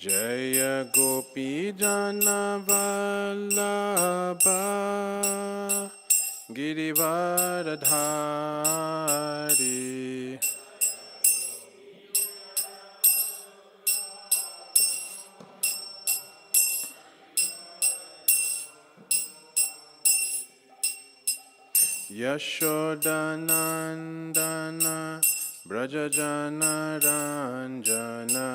Jaya Gopi Jana Vallabha Girivaradhari Yashodanandana Brajajana Ranjana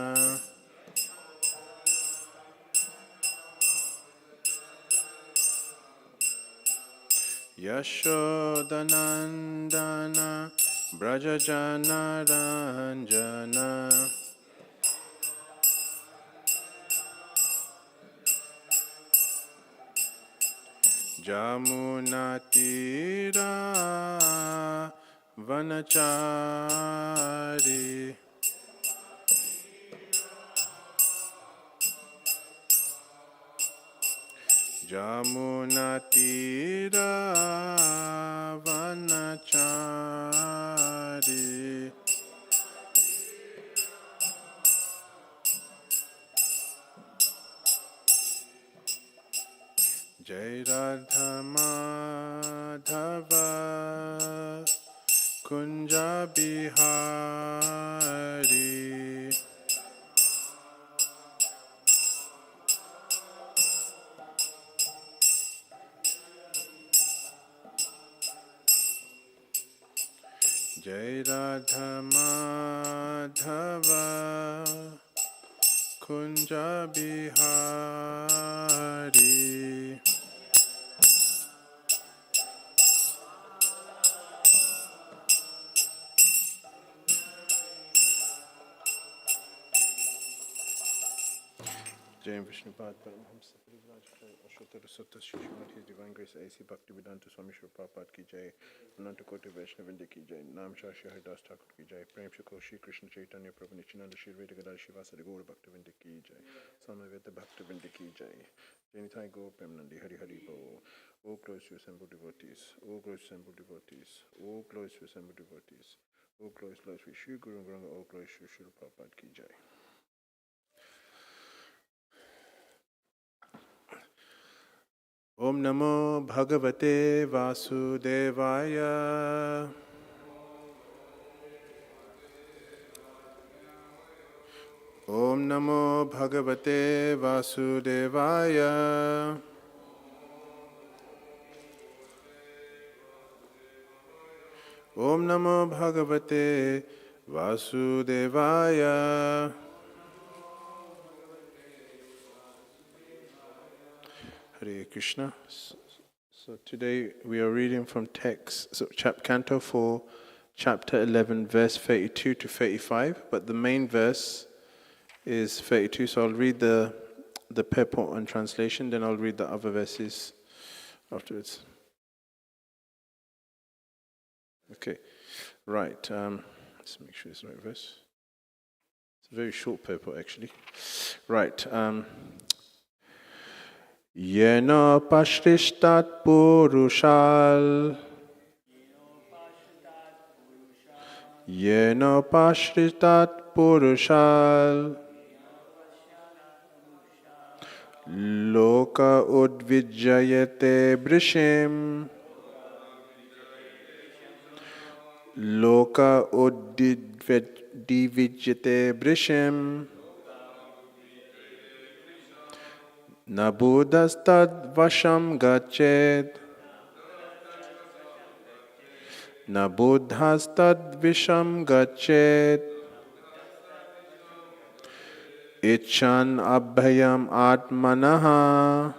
Yashodanandana Brajajana Ranjana Jamunatira Vanachari Jamunatira Vanachari Jai Radha Madhava Kunja Bihari Jai Radha Madhava Kunja Bihari Jai Vishnupad Paramhamsa Parivrajaka Ashottara Sutta Shri Srimad His Divine Grace A.C. Bhaktivedanta Swami Shri Prabhupada Ki Jai Ananta Koti Vaishnavinda Ki Jai Nam Shah Shri Haridas Thakur Ki Jai Prem Shri Shri Krishna Chaitanya Prabhu Nityananda Shri Veda Gadar Shivasari Gaura Bhaktivinda Ki Jai Samaveta Bhaktivinda Ki Jai Janitai Gaur Premanandi Hari Hari Bo. O glories to assembled devotees, O glories to assembled devotees, O glories to assembled devotees, O glories to Shri Guru Guranga, O glories to Shri Prabhupada Ki Jai. Om Namo Bhagavate Vasudevaya. Om Namo Bhagavate Vasudevaya. Om Namo Bhagavate Vasudevaya. Hare Krishna. So today we are reading from text, so Canto 4, Chapter 11, verse 32 to 35, but the main verse is 32, so I'll read the purport and translation, then I'll read the other verses afterwards. Okay, right, let's make sure it's the right verse. It's a very short purport actually. Right, Yena Pashrishtat Purushal Yena Pashrishtat Purushal Loka Udvijayate Brishim Loka Udvijayate Brishim Nabudastad Vasham Gachet Nabudhastad Visham Gachet Ichan Abhayam Atmanaha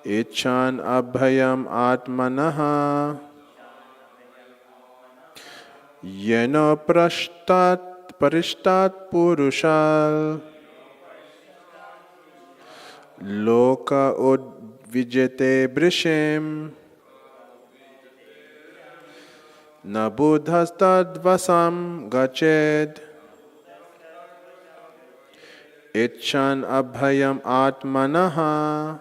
Ichan Abhayam Atmanaha Yena Parishtat Purushal Loka Udvijate Brishim Nabudhastad Vasam Gachet Ichan Abhayam Atmanaha.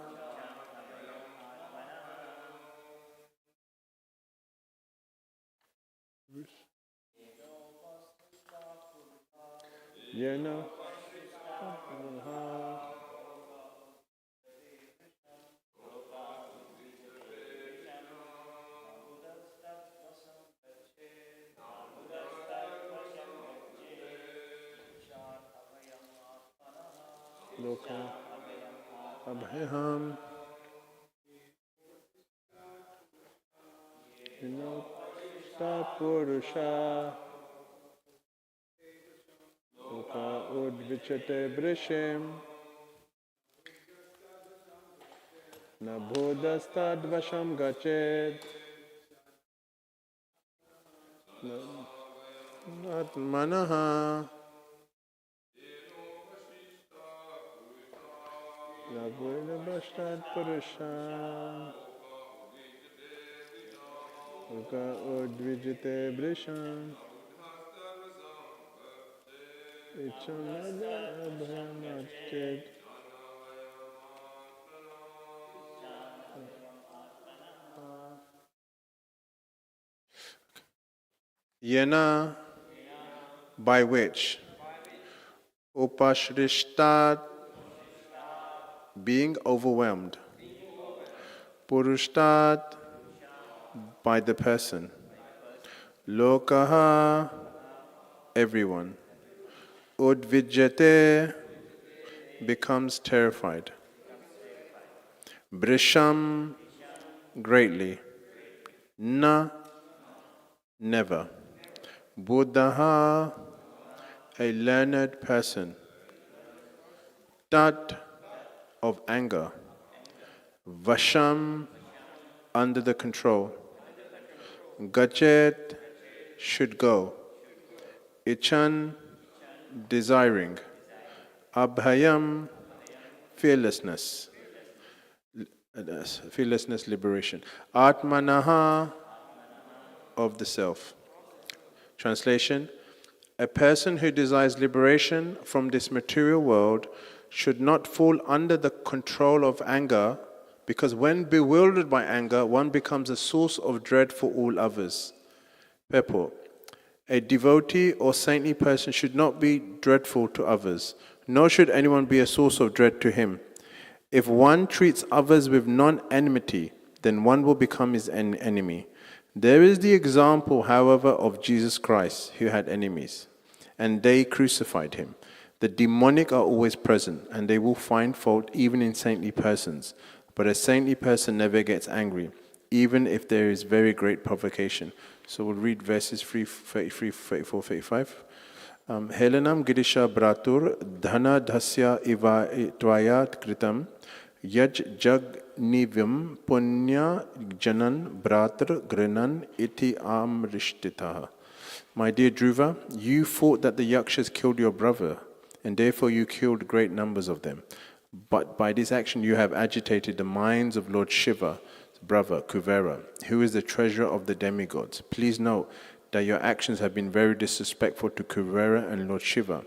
Yena Loka Abhayam Purusha Loka Udvichate Brishim Nabhodastadvasham Gachet Natmanaha Nabhodastad Purusha Loka Udvijate Brisham Ichunada Abhayamat Yena, by which Upashrishtat, being overwhelmed, Purushtat, by the person, Lokaha, everyone, Udvijate, becomes terrified, Brisham, greatly, Na, never, Buddhaha, a learned person, Tat, of anger, Vasham, under the control, Gachet, should go, Ichan, desiring, Abhayam, fearlessness, liberation, Atmanaha, of the self. Translation: a person who desires liberation from this material world should not fall under the control of anger, because when bewildered by anger, one becomes a source of dread for all others. Purport: a devotee or saintly person should not be dreadful to others, nor should anyone be a source of dread to him. If one treats others with non-enmity, then one will become his enemy. There is the example, however, of Jesus Christ, who had enemies, and they crucified him. The demonic are always present, and they will find fault even in saintly persons. But a saintly person never gets angry, even if there is very great provocation. So we'll read verses 33, 34, 35. Helenam Girisha Bratur Dhana Dhasya Iva Tvayat Kritam Yaj Jag Nivim Punya Janan Bratr Grinan Iti Amrishtitaha. My dear Dhruva, you thought that the Yakshas killed your brother, and therefore you killed great numbers of them. But by this action you have agitated the minds of Lord Shiva, brother Kuvera, who is the treasurer of the demigods. Please note that your actions have been very disrespectful to Kuvera and Lord Shiva.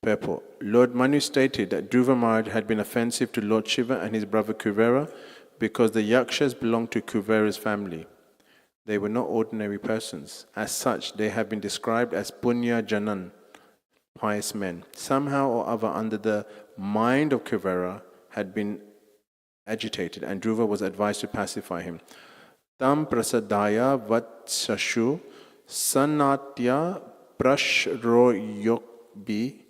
Purport: Lord Manu stated that Dhruva Maharaj had been offensive to Lord Shiva and his brother Kuvera because the Yakshas belonged to Kuvera's family. They were not ordinary persons. As such, they have been described as Punya Janan, pious men. Somehow or other, under the mind of Kuvera had been agitated, and Dhruva was advised to pacify him. Tam prasadaya vatsashu sanatya prashroyokbi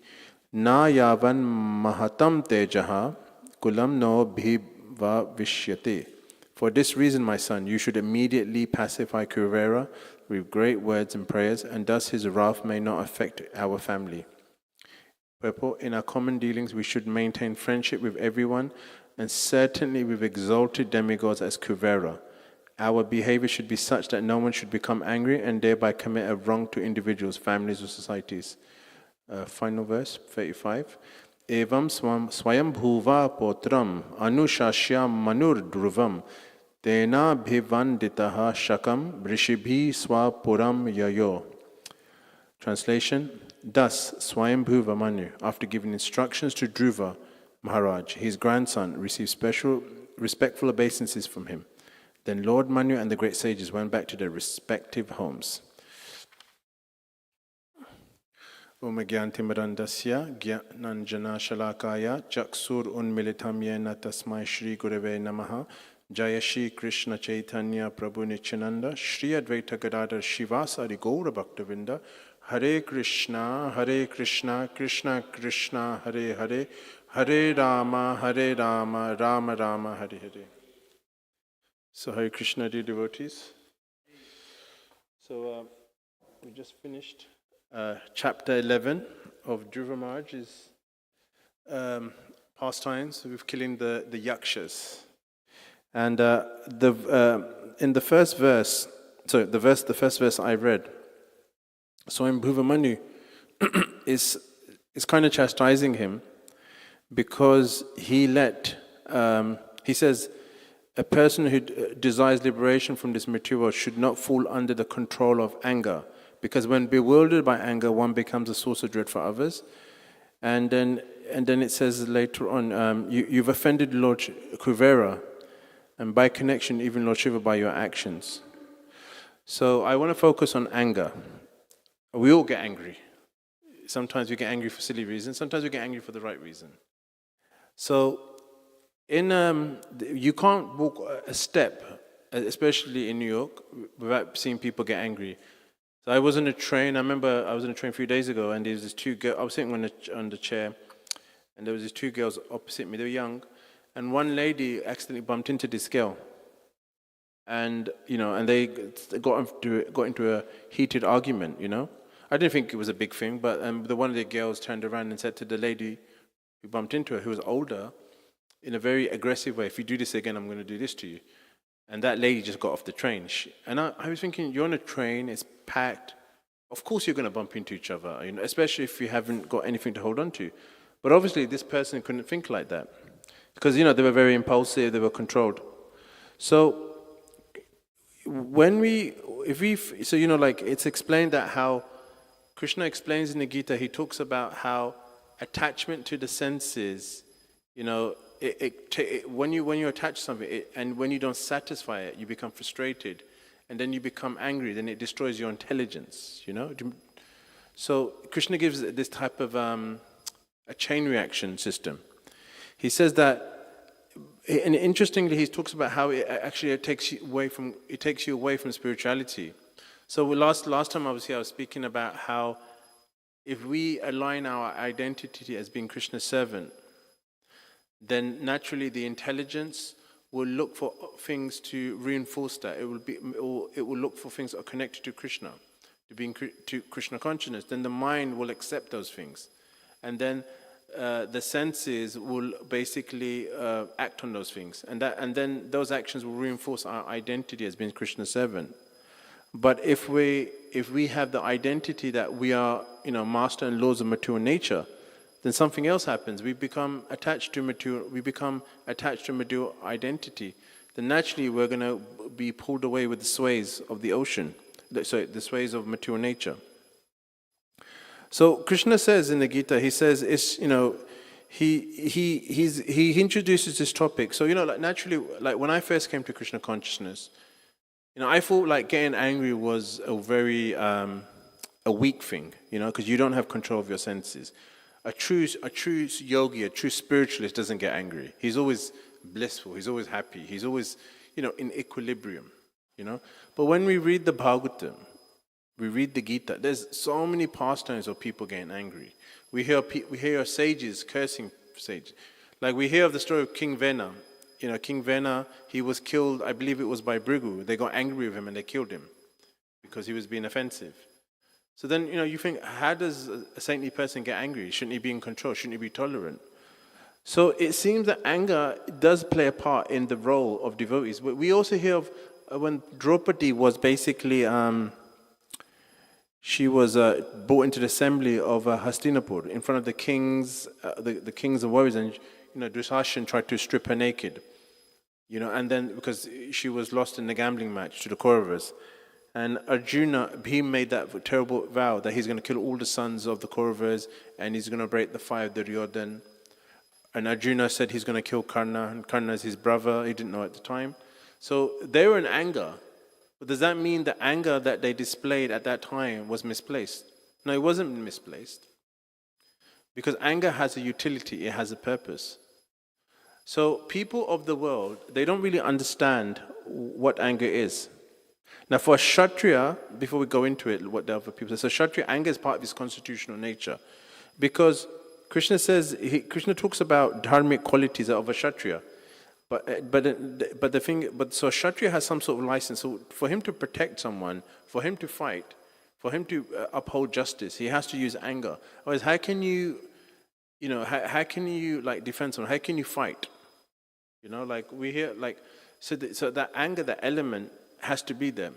na yavan mahatam tejaha kulam no bhiva vishyate. For this reason, my son, you should immediately pacify Kuvera with great words and prayers, and thus his wrath may not affect our family. Purport: in our common dealings, we should maintain friendship with everyone, and certainly with exalted demigods as Kuvera. Our behavior should be such that no one should become angry and thereby commit a wrong to individuals, families, or societies. Final verse, 35. Evam swayam bhuva potram anushashya manur dhruvam tena bhivanditaha shakam vrishibhi swapuram yayo. Translation: thus, Swayambhuva Manu, after giving instructions to Dhruva Maharaj, his grandson, received special respectful obeisances from him. Then Lord Manu and the great sages went back to their respective homes. Omagyantimarandasya Gyananjana Shalakaya Chaksur Unmilitam Yena Tasmai Shri Gurave Namaha Jaya Shri Krishna Chaitanya Prabhu Nityananda Shri Advaita Gadadhar Shivasari Gaura Bhaktavinda Hare Krishna Krishna Krishna Hare Hare Hare Rama Rama Rama Hare Hare. So Hare Krishna, dear devotees. So we just finished chapter 11 of Dharmarāja's pastimes with killing the yakshas. And in the first verse, the first verse I read, Swayam Bhuvamanyu is kind of chastising him because he says, a person who desires liberation from this material world should not fall under the control of anger, because when bewildered by anger, one becomes a source of dread for others. And then it says later on, you've offended Lord Kuvera, and by connection, even Lord Shiva by your actions. So I want to focus on anger. We all get angry. Sometimes we get angry for silly reasons. Sometimes we get angry for the right reason. So you can't walk a step, especially in New York, without seeing people get angry. So I was on a train. I remember I was on a train a few days ago, and there was these two girls. I was sitting on the chair, and there was these two girls opposite me. They were young, and one lady accidentally bumped into this girl, and they got into a heated argument. I didn't think it was a big thing, but one of the girls turned around and said to the lady who bumped into her, who was older, in a very aggressive way, "If you do this again, I'm going to do this to you." And that lady just got off the train. And I was thinking, you're on a train, it's packed. Of course you're going to bump into each other, especially if you haven't got anything to hold on to. But obviously this person couldn't think like that. Because, they were very impulsive, they were controlled. So, it's explained that how Krishna explains in the Gita, he talks about how attachment to the senses, when you attach something, and when you don't satisfy it, you become frustrated, and then you become angry, then it destroys your intelligence, So Krishna gives this type of a chain reaction system. He says that, and interestingly, he talks about how it takes you away from spirituality. So last time I was here, I was speaking about how if we align our identity as being Krishna's servant, then naturally the intelligence will look for things to reinforce that. It will look for things that are connected to Krishna, to Krishna consciousness. Then the mind will accept those things, and then the senses will basically act on those things, and then those actions will reinforce our identity as being Krishna's servant. But if we have the identity that we are, master and lords of material nature, then something else happens. We become attached to material identity. Then naturally we're going to be pulled away with the sways of the ocean, the sways of material nature. So Krishna says in the Gita, he says he introduces this topic. So naturally, when I first came to Krishna consciousness, I thought getting angry was a very a weak thing, because you don't have control of your senses. A true yogi, a true spiritualist doesn't get angry. He's always blissful, he's always happy, he's always, in equilibrium, But when we read the Bhagavatam, we read the Gita, there's so many pastimes of people getting angry. We hear sages cursing sages. We hear of the story of King Vena. King Vena, he was killed, I believe it was by Bhrigu. They got angry with him and they killed him because he was being offensive. So then, you think, how does a saintly person get angry? Shouldn't he be in control? Shouldn't he be tolerant? So it seems that anger does play a part in the role of devotees. But we also hear of when Draupadi was basically, she was brought into the assembly of Hastinapur in front of the kings, the kings and warriors, and Dusashan tried to strip her naked. And then because she was lost in the gambling match to the Kauravas. And Arjuna, he made that terrible vow that he's going to kill all the sons of the Kauravas and he's going to break the fire of Duryodhana. And Arjuna said he's going to kill Karna, and Karna is his brother, he didn't know at the time. So they were in anger. But does that mean the anger that they displayed at that time was misplaced? No, it wasn't misplaced. Because anger has a utility, it has a purpose. So people of the world, they don't really understand what anger is. Now for a Kshatriya, before we go into it, what the other people say, so Kshatriya, anger is part of his constitutional nature. Because Krishna says, Krishna talks about dharmic qualities of a Kshatriya. But so a Kshatriya has some sort of license. So for him to protect someone, for him to fight, for him to uphold justice, he has to use anger. Otherwise, how can you like defend someone? How can you fight? Like we hear, like, so that anger, that element has to be there.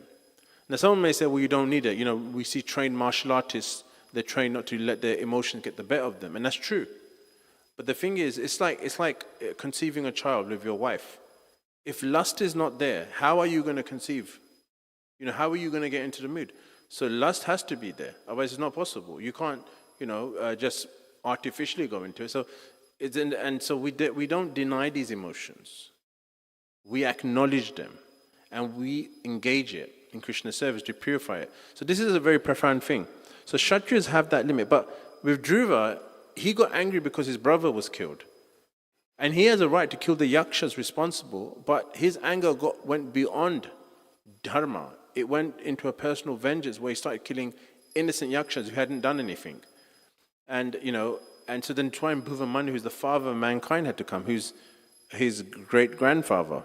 Now someone may say, well, you don't need it. We see trained martial artists, they train not to let their emotions get the better of them. And that's true. But the thing is, it's like conceiving a child with your wife. If lust is not there, how are you going to conceive? How are you going to get into the mood? So lust has to be there. Otherwise it's not possible. You can't, just artificially go into it. So so we don't deny these emotions. We acknowledge them and we engage it in Krishna's service to purify it. So this is a very profound thing. So Kshatriyas have that limit. But with Dhruva, he got angry because his brother was killed. And he has a right to kill the yakshas responsible, but his anger went beyond dharma. It went into a personal vengeance where he started killing innocent yakshas who hadn't done anything. And so then Swayambhuva Manu, who's the father of mankind, had to come, who's his great-grandfather.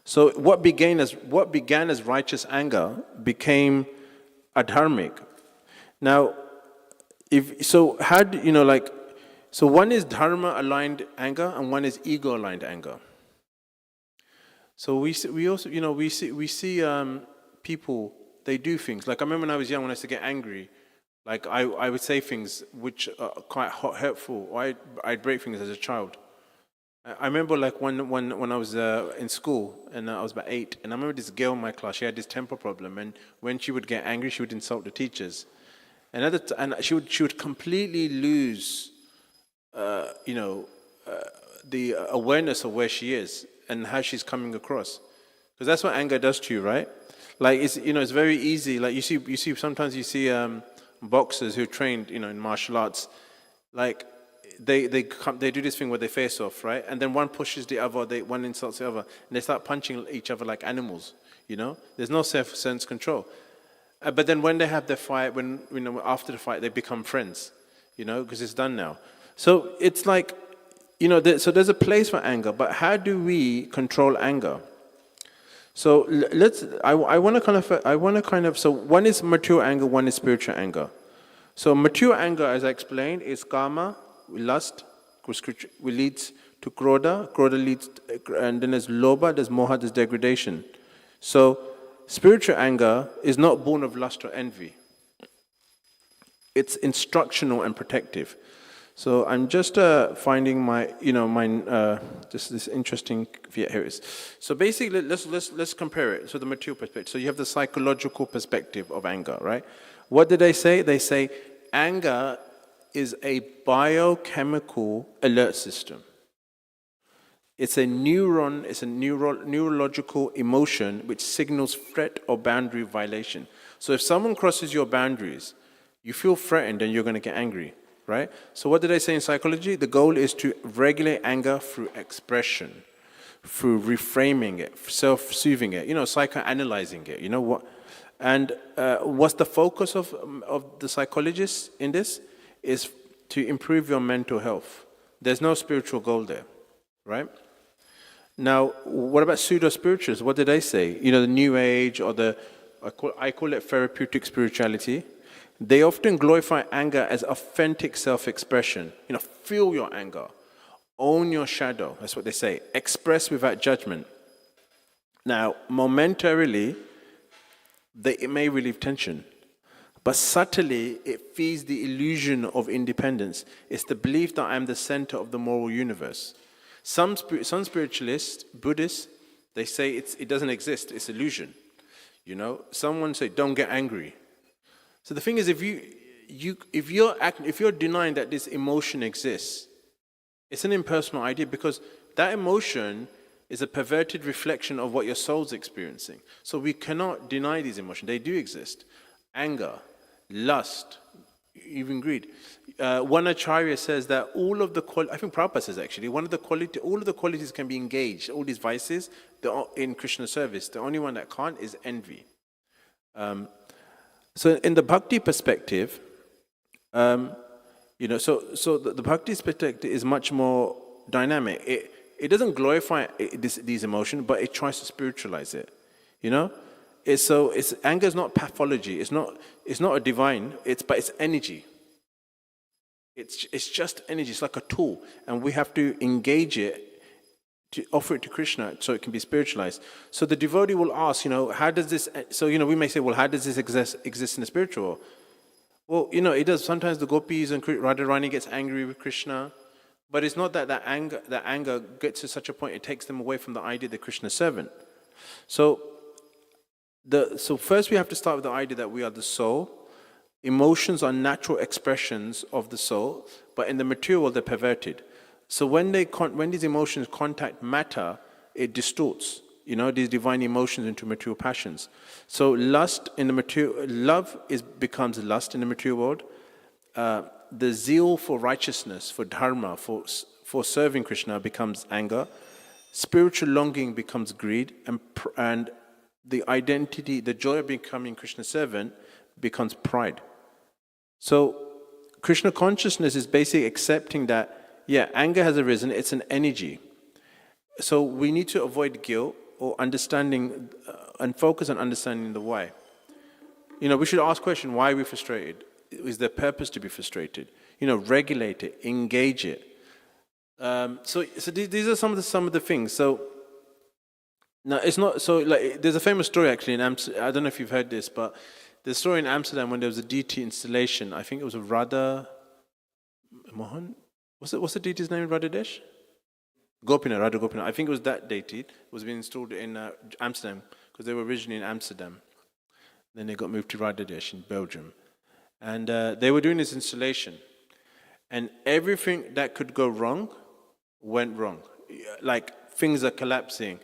So what began as righteous anger became adharmic. Now, so one is dharma-aligned anger and one is ego-aligned anger. So we see people, they do things. Like I remember when I was young, when I used to get angry, like I would say things which are quite hurtful, or I'd break things as a child. I remember like when I was in school, and I was about 8, and I remember this girl in my class, she had this temper problem, and when she would get angry, she would insult the teachers. And she would completely lose, the awareness of where she is and how she's coming across, because that's what anger does to you, right? Like it's very easy. Like you see sometimes you see boxers who are trained in martial arts, like they do this thing where they face off, right? And then one pushes the other, one insults the other, and they start punching each other like animals. There's no self-sense control. But then when they have their fight, after the fight, they become friends, because it's done now. So it's like, so there's a place for anger, but how do we control anger? So I want to so one is mature anger, one is spiritual anger. So mature anger, as I explained, is kama, lust, which leads to krodha leads, and then there's lobha, there's moha, there's degradation. So spiritual anger is not born of lust or envy. It's instructional and protective. So I'm just finding my, this interesting, here it is. So basically, let's compare it. So the mature perspective. So you have the psychological perspective of anger, right? What did they say? They say anger is a biochemical alert system. It's a neurological emotion which signals threat or boundary violation. So if someone crosses your boundaries, you feel threatened and you're going to get angry, right? So what did I say in psychology? The goal is to regulate anger through expression, through reframing it, self-soothing it, psychoanalyzing it, what? And what's the focus of the psychologists in this? Is to improve your mental health. There's no spiritual goal there, right? Now, what about pseudo-spiritualists? What did they say? The New Age, or I call it therapeutic spirituality. They often glorify anger as authentic self-expression. Feel your anger. Own your shadow. That's what they say. Express without judgment. Now, momentarily, it may relieve tension. But subtly, it feeds the illusion of independence. It's the belief that I am the center of the moral universe. Some spiritualists, Buddhists, they say it doesn't exist. It's illusion. Someone say, don't get angry. So the thing is, if you're denying that this emotion exists, it's an impersonal idea, because that emotion is a perverted reflection of what your soul's experiencing. So we cannot deny these emotions. They do exist. Anger, lust, even greed. One Acharya says that all of the I think Prabhupada says actually, all of the qualities can be engaged, all these vices, in Krishna service. The only one that can't is envy. So in the bhakti perspective, so the bhakti perspective is much more dynamic. It doesn't glorify these emotions, but it tries to spiritualize it. Anger is not pathology. It's not a divine. But it's energy. It's just energy. It's like a tool, and we have to engage it to offer it to Krishna so it can be spiritualized. So the devotee will ask, how does this? So we may say, well, how does this exist in the spiritual? Well, it does. Sometimes the gopis and Radharani gets angry with Krishna, but it's not that anger gets to such a point it takes them away from the idea that Krishna is servant. So first we have to start with the idea that we are the soul. Emotions are natural expressions of the soul, but in the material world they're perverted. So when these emotions contact matter, it distorts, these divine emotions into material passions. So love becomes lust in the material world. The zeal for righteousness, for dharma, for serving Krishna becomes anger. Spiritual longing becomes greed, and the identity, the joy of becoming Krishna's servant becomes pride. So Krishna consciousness is basically accepting that, anger has arisen, it's an energy. So we need to avoid guilt or understanding and focus on understanding the why. We should ask question, why are we frustrated? Is there purpose to be frustrated? Regulate it, engage it. So these are some of the things. So now it's not so like there's a famous story actually in Amsterdam. I don't know if you've heard this, but there's a story in Amsterdam when there was a deity installation. I think it was a Radha Mohan. What's the deity's name in Radhadesh? Radha Gopinath. I think it was that deity. It was being installed in Amsterdam because they were originally in Amsterdam. Then they got moved to Radhadesh in Belgium. And they were doing this installation. And everything that could go wrong went wrong. Like things are collapsing.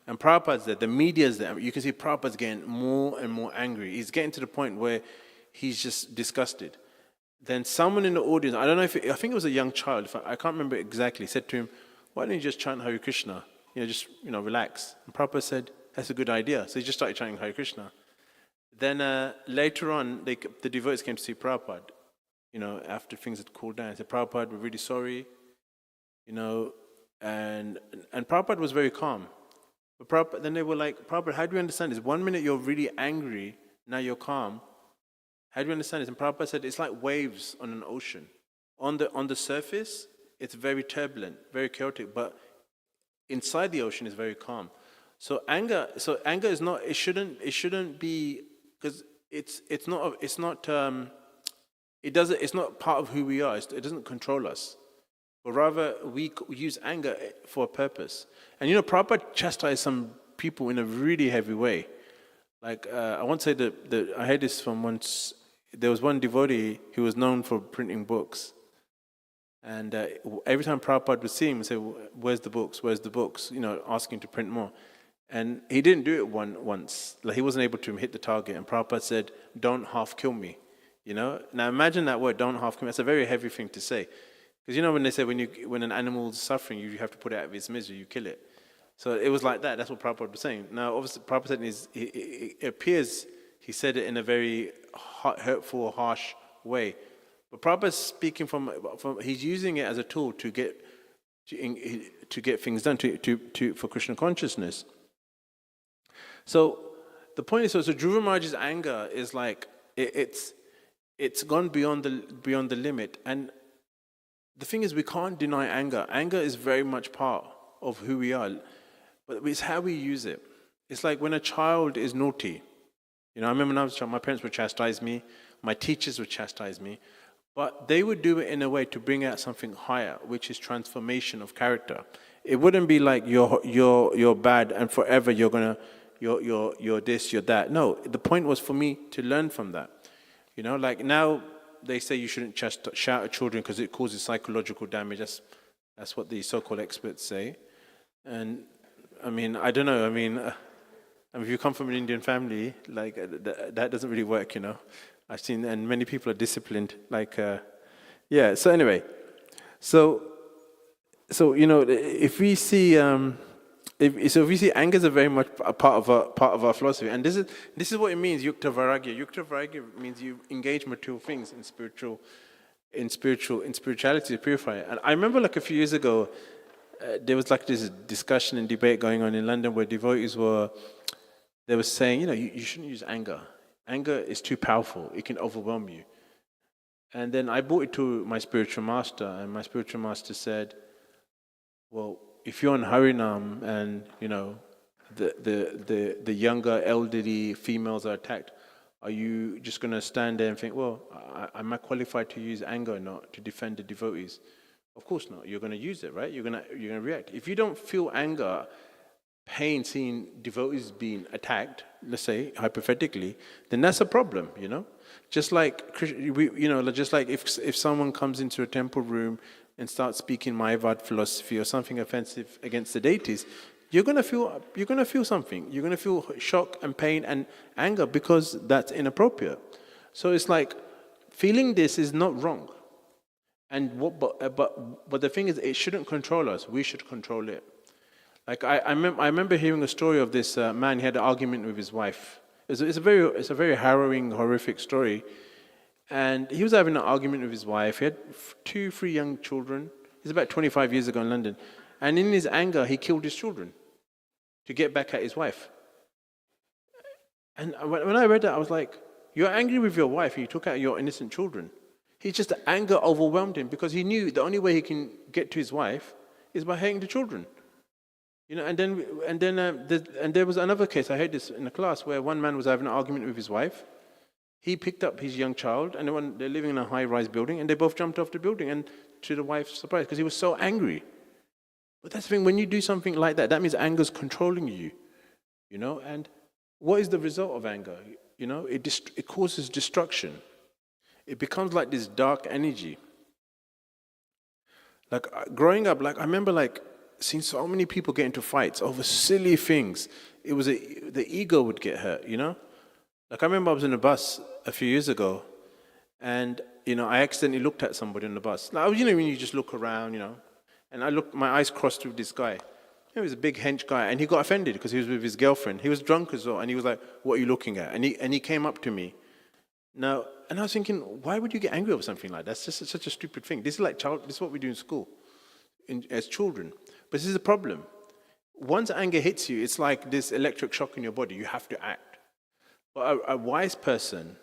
And Prabhupada's there, the media's there. You can see Prabhupada's getting more and more angry. He's getting to the point where he's just disgusted. Then someone in the audience, I don't know I think it was a young child, I can't remember exactly, said to him, why don't you just chant Hare Krishna? Relax. And Prabhupada said, that's a good idea. So he just started chanting Hare Krishna. Then later on, the devotees came to see Prabhupada, after things had cooled down. They said, Prabhupada, we're really sorry, and Prabhupada was very calm. But then they were like, Prabhupada, how do you understand this? 1 minute you're really angry, now you're calm. How do you understand this? And Prabhupada said, it's like waves on an ocean. On the surface, it's very turbulent, very chaotic, but inside the ocean is very calm. So anger is not. It shouldn't be, because it's not part of who we are. It doesn't control us, but rather we use anger for a purpose. And Prabhupada chastised some people in a really heavy way. Like I won't say that I heard this from once. There was one devotee who was known for printing books, and every time Prabhupada would see him, he'd say, "Where's the books? Where's the books?" Asking to print more. And he didn't do it once. Like he wasn't able to hit the target. And Prabhupada said, "Don't half kill me." Now imagine that word, "Don't half kill me." That's a very heavy thing to say, because when they say when an animal's suffering, you have to put it out of its misery, you kill it. So it was like that. That's what Prabhupada was saying. Now, obviously, Prabhupada said it appears he said it in a very hurtful, harsh way. But Prabhupada's speaking from he's using it as a tool to get things done for Krishna consciousness. So the point is, so Dhruva Maharaj's anger is like it's gone beyond the limit. And the thing is, we can't deny anger. Anger is very much part of who we are, but it's how we use it. It's like when a child is naughty. I remember when I was a child, my parents would chastise me, my teachers would chastise me, but they would do it in a way to bring out something higher, which is transformation of character. It wouldn't be like you're bad and forever you're this, you're that. No, the point was for me to learn from that. Like now they say you shouldn't shout at children because it causes psychological damage. That's what the so-called experts say. And I mean, I don't know. If you come from an Indian family, like that doesn't really work. I've seen, and many people are disciplined. Yeah. So anyway, so if we see if we see anger is a very much a part of our philosophy, and this is what it means. Yukta Vairagya. Yukta Vairagya means you engage material things in spirituality to purify it. And I remember like a few years ago, there was like this discussion and debate going on in London where devotees were saying, you shouldn't use anger. Anger is too powerful. It can overwhelm you. And then I brought it to my spiritual master, and my spiritual master said, well, if you're on Harinam and, the younger, elderly females are attacked, are you just going to stand there and think, well, am I qualified to use anger or not to defend the devotees? Of course not. You're going to use it, right? You're going to react. If you don't feel anger, pain, seeing devotees being attacked, let's say hypothetically, then that's a problem. Just like if someone comes into a temple room and starts speaking Mayavad philosophy or something offensive against the deities, you're going to feel something. You're going to feel shock and pain and anger because that's inappropriate. So it's like feeling this is not wrong. And but the thing is, it shouldn't control us. We should control it. Like I remember hearing a story of this man. He had an argument with his wife. It's a very harrowing, horrific story. And he was having an argument with his wife. He had 2-3 young children. It's about 25 years ago in London. And in his anger, he killed his children to get back at his wife. And when I read that, I was like, you're angry with your wife and you took out your innocent children. The anger overwhelmed him because he knew the only way he can get to his wife is by hating the children. And there was another case, I heard this in a class, where one man was having an argument with his wife. He picked up his young child, and they're living in a high-rise building, and they both jumped off the building, and to the wife's surprise, because he was so angry. But that's the thing, when you do something like that, that means anger's controlling you, and what is the result of anger? It causes destruction. It becomes like this dark energy. Like growing up, I remember seeing so many people get into fights over silly things. It was the ego would get hurt, Like I remember I was in a bus a few years ago, and I accidentally looked at somebody on the bus. Like, when you just look around, and my eyes crossed with this guy. He was a big hench guy, and he got offended because he was with his girlfriend. He was drunk as well, and he was like, "What are you looking at?" And he came up to me. Now, and I was thinking, why would you get angry over something like that? That's just such a stupid thing. This is what we do in school, as children. But this is the problem. Once anger hits you, it's like this electric shock in your body. You have to act. But a wise person,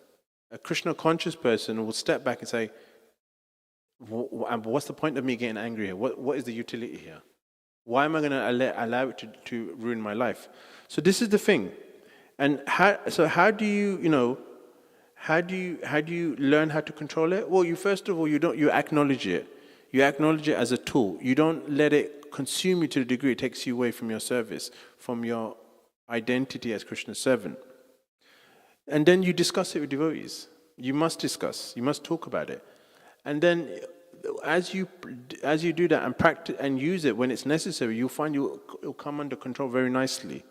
a Krishna conscious person, will step back and say, what's the point of me getting angry here? What is the utility here? Why am I going to allow it to ruin my life? So this is the thing. And how do you learn how to control it? Well, first of all, you acknowledge it. You acknowledge it as a tool. You don't let it consume you to the degree it takes you away from your service, from your identity as Krishna's servant. And then you discuss it with devotees. You must discuss. You must talk about it. And then, as you do that and practice and use it when it's necessary, you'll find it'll come under control very nicely.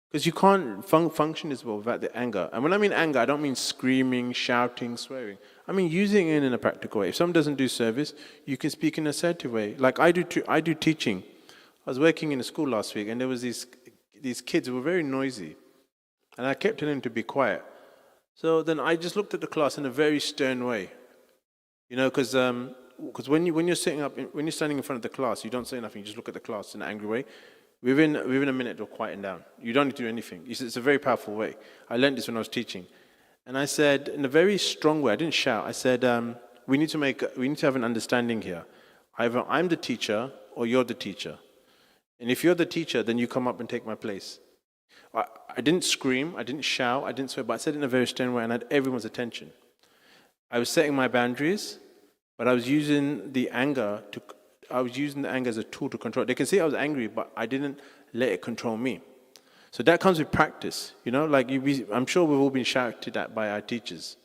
Because you can't function as well without the anger. And when I mean anger, I don't mean screaming, shouting, swearing. I mean using it in a practical way. If someone doesn't do service, you can speak in an assertive way. Like I do teaching. I was working in a school last week, and there was these kids who were very noisy. And I kept telling them to be quiet. So then I just looked at the class in a very stern way. Because when you're standing in front of the class, you don't say nothing. You just look at the class in an angry way. Within a minute, they'll quieten down. You don't need to do anything. It's a very powerful way. I learned this when I was teaching, and I said in a very strong way. I didn't shout. I said, we need to have an understanding here. Either I'm the teacher or you're the teacher. And if you're the teacher, then you come up and take my place. I didn't scream. I didn't shout. I didn't swear. But I said it in a very stern way, and I had everyone's attention. I was setting my boundaries, but I was using the anger as a tool to control. They can see I was angry, but I didn't let it control me. So that comes with practice, I'm sure we've all been shouted at by our teachers.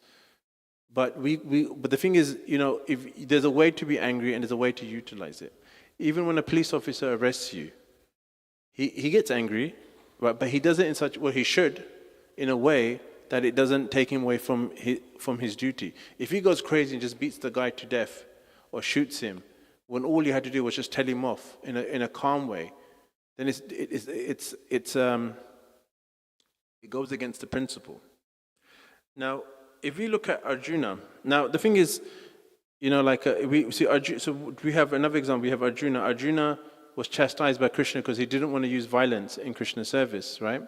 But but the thing is, if there's a way to be angry and there's a way to utilize it. Even when a police officer arrests you, he gets angry, but he does it in he should, in a way that it doesn't take him away from his duty. If he goes crazy and just beats the guy to death or shoots him, when all you had to do was just tell him off in a calm way, then it goes against the principle. Now, if we look at Arjuna, now the thing is, we see Arjuna. So we have another example. We have Arjuna. Arjuna was chastised by Krishna because he didn't want to use violence in Krishna's service, right?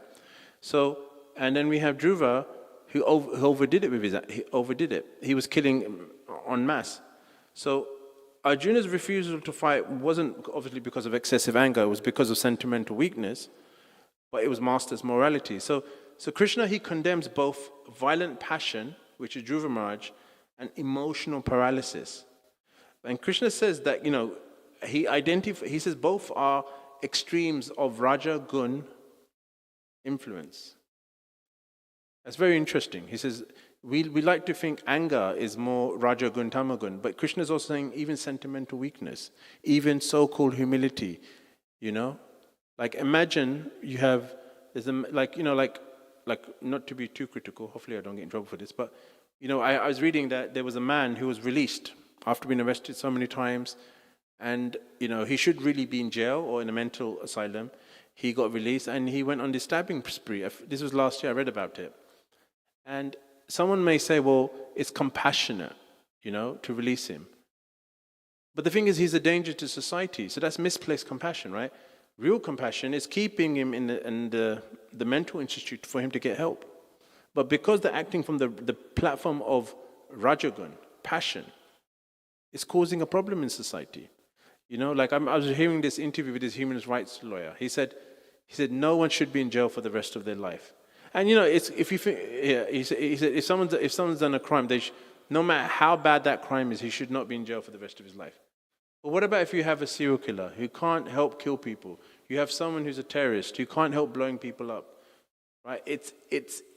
So, and then we have Dhruva, who overdid it he overdid it. He was killing en masse. So Arjuna's refusal to fight wasn't obviously because of excessive anger. It was because of sentimental weakness, but it was master's morality. So Krishna, he condemns both violent passion, which is Dhruva Maharaj, and emotional paralysis. And Krishna says that, he says both are extremes of Raja Gun influence. That's very interesting. He says, we like to think anger is more Raja Gun, Tamagun, but Krishna is also saying even sentimental weakness, even so-called humility, Like imagine you have, not to be too critical, hopefully I don't get in trouble for this, but I was reading that there was a man who was released after being arrested so many times, and he should really be in jail or in a mental asylum. He got released and he went on this stabbing spree. This was last year, I read about it. And someone may say, well, it's compassionate, to release him. But the thing is, he's a danger to society, so that's misplaced compassion, right? Real compassion is keeping him in the mental institute for him to get help. But because they're acting from the platform of Rajagun, passion, it's causing a problem in society. I was hearing this interview with this human rights lawyer. He said no one should be in jail for the rest of their life. And he said if someone's done a crime, no matter how bad that crime is, he should not be in jail for the rest of his life. But what about if you have a serial killer who can't help kill people? You have someone who's a terrorist who can't help blowing people up, right?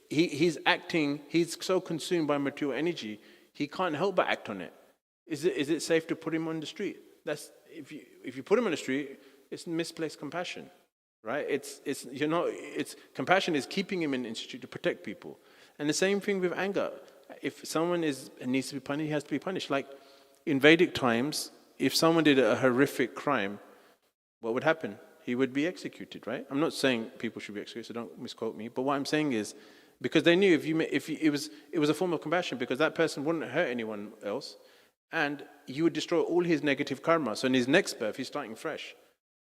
He's acting. He's so consumed by material energy, he can't help but act on it. Is it safe to put him on the street? That's if you put him on the street, it's misplaced compassion, right? It's compassion is keeping him in an institute to protect people, and the same thing with anger. If someone needs to be punished, he has to be punished. Like in Vedic times, if someone did a horrific crime, what would happen? He would be executed, right? I'm not saying people should be executed, so don't misquote me. But what I'm saying is, because they knew it was a form of compassion, because that person wouldn't hurt anyone else, and you would destroy all his negative karma. So in his next birth, he's starting fresh.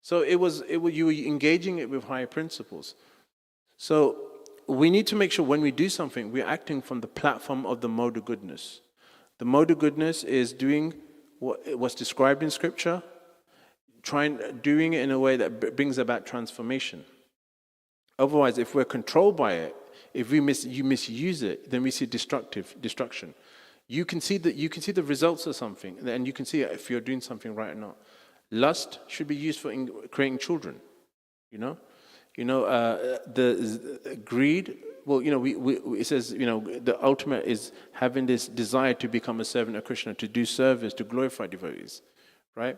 So you were engaging it with higher principles. So we need to make sure when we do something, we're acting from the platform of the mode of goodness. The mode of goodness is doing what's described in Scripture, doing it in a way that brings about transformation. Otherwise, if we're controlled by it, if you misuse it, then we see destruction. You can see the results of something, and you can see if you're doing something right or not. Lust should be used for creating children. The greed. Well, it says, the ultimate is having this desire to become a servant of Krishna, to do service, to glorify devotees, right?